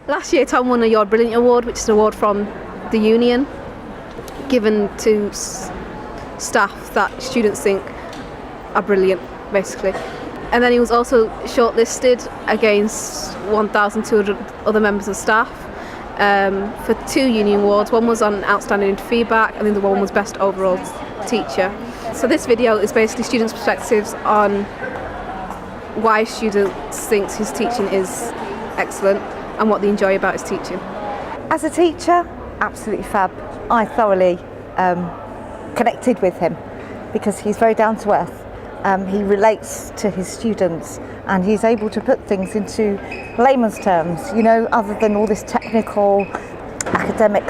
Last year Tom won a You're Brilliant Award, which is an award from the union given to staff that students think are brilliant, basically. And then he was also shortlisted against 1,200 other members of staff for 2 union awards. One was on outstanding feedback and the other one was best overall teacher. So this video is basically students' perspectives on why students think his teaching is excellent and what they enjoy about his teaching. As a teacher, absolutely fab. I thoroughly connected with him because he's very down to earth. He relates to his students and he's able to put things into layman's terms, you know, other than all this technical academic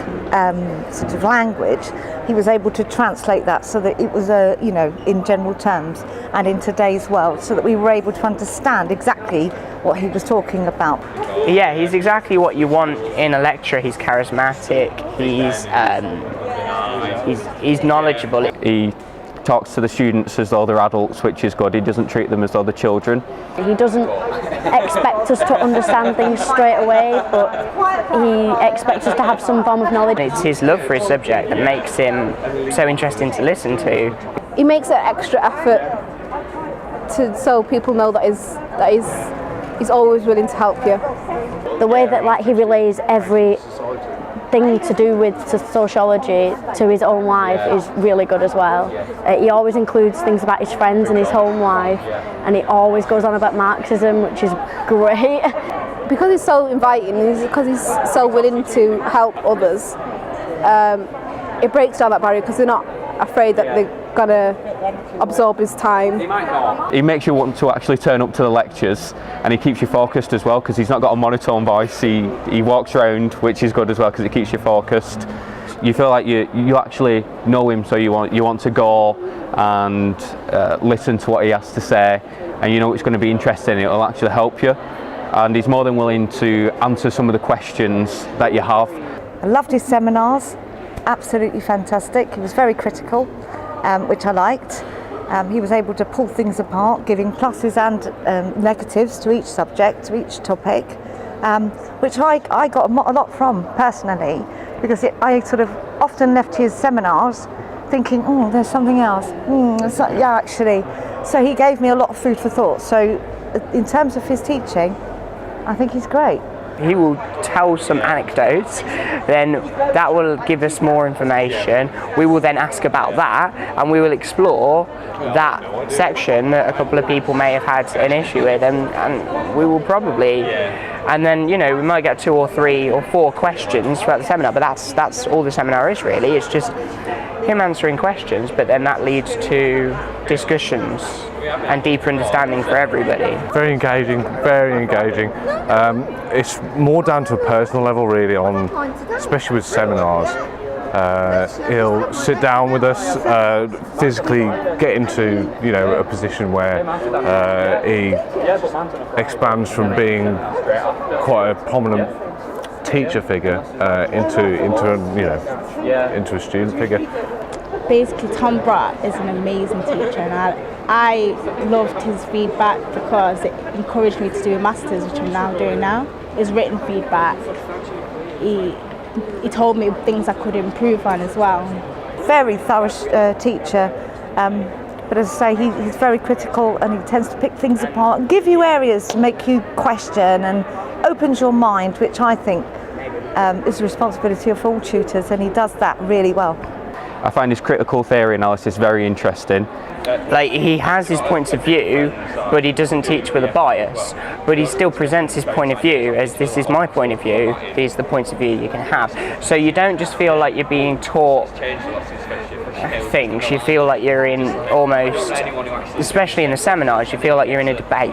sort of language. He was able to translate that so that it was you know, in general terms and in today's world, so that we were able to understand exactly what he was talking about. Yeah, he's exactly what you want in a lecturer. He's charismatic, he's knowledgeable. He talks to the students as though they're adults, which is good. He doesn't treat them as though they're children. He doesn't expect us to understand things straight away, but he expects us to have some form of knowledge. It's his love for his subject that makes him so interesting to listen to. He makes an extra effort so people know that he's always willing to help you. The way that he relays every thing to do with sociology to his own life is really good as well. He always includes things about his friends and his home life, and he always goes on about Marxism, which is great. Because he's so inviting, because he's so willing to help others, it breaks down that barrier because they're not afraid that they're going to absorb his time. He makes you want to actually turn up to the lectures, and he keeps you focused as well because he's not got a monotone voice. He walks around, which is good as well because it keeps you focused. You feel like you actually know him, so you want to go and listen to what he has to say, and you know it's going to be interesting. It'll actually help you, and he's more than willing to answer some of the questions that you have. I loved his seminars, absolutely fantastic. He was very critical, which I liked. He was able to pull things apart, giving pluses and negatives to each subject, to each topic, which I got a lot from personally, because I sort of often left his seminars thinking, oh, there's something else. Yeah, actually. So he gave me a lot of food for thought. So in terms of his teaching, I think he's great. He will tell some anecdotes, then that will give us more information. We will then ask about that, and we will explore that section that a couple of people may have had an issue with, and we will probably, and then, you know, we might get 2 or 3 or 4 questions throughout the seminar, but that's all the seminar is really. It's just him answering questions, but then that leads to discussions and deeper understanding for everybody. Very engaging, very engaging. It's more down to a personal level really, especially with seminars. He'll sit down with us, physically get into, you know, a position where he expands from being quite a prominent teacher figure into a student figure. Basically, Tom Bratt is an amazing teacher, and I loved his feedback because it encouraged me to do a master's, which I'm now doing now. His written feedback, he told me things I could improve on as well. Very thorough teacher, but as I say, he's very critical and he tends to pick things apart and give you areas to make you question and opens your mind, which I think is the responsibility of all tutors, and he does that really well. I find his critical theory analysis very interesting. Like, he has his points of view, but he doesn't teach with a bias, but he still presents his point of view as, this is my point of view, these are the points of view you can have. So you don't just feel like you're being taught things, you feel like you're in almost, especially in the seminars, you feel like you're in a debate.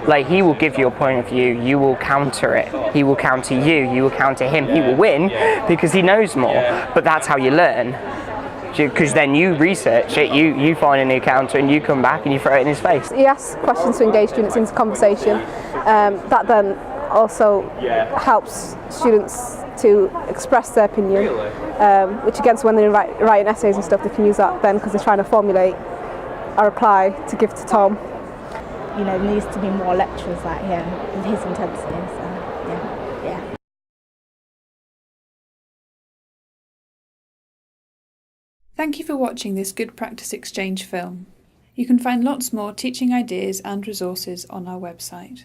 Like, he will give you a point of view, you will counter it, he will counter you, you will counter him, he will win because he knows more, but that's how you learn. Because then you research it, you find a new counter and you come back and you throw it in his face. He asks questions to engage students into conversation. That then also helps students to express their opinion, which again, so when they're writing essays and stuff, they can use that then because they're trying to formulate a reply to give to Tom. you know, there needs to be more lecturers like him with his intensity. So, yeah. Thank you for watching this Good Practice Exchange film. You can find lots more teaching ideas and resources on our website.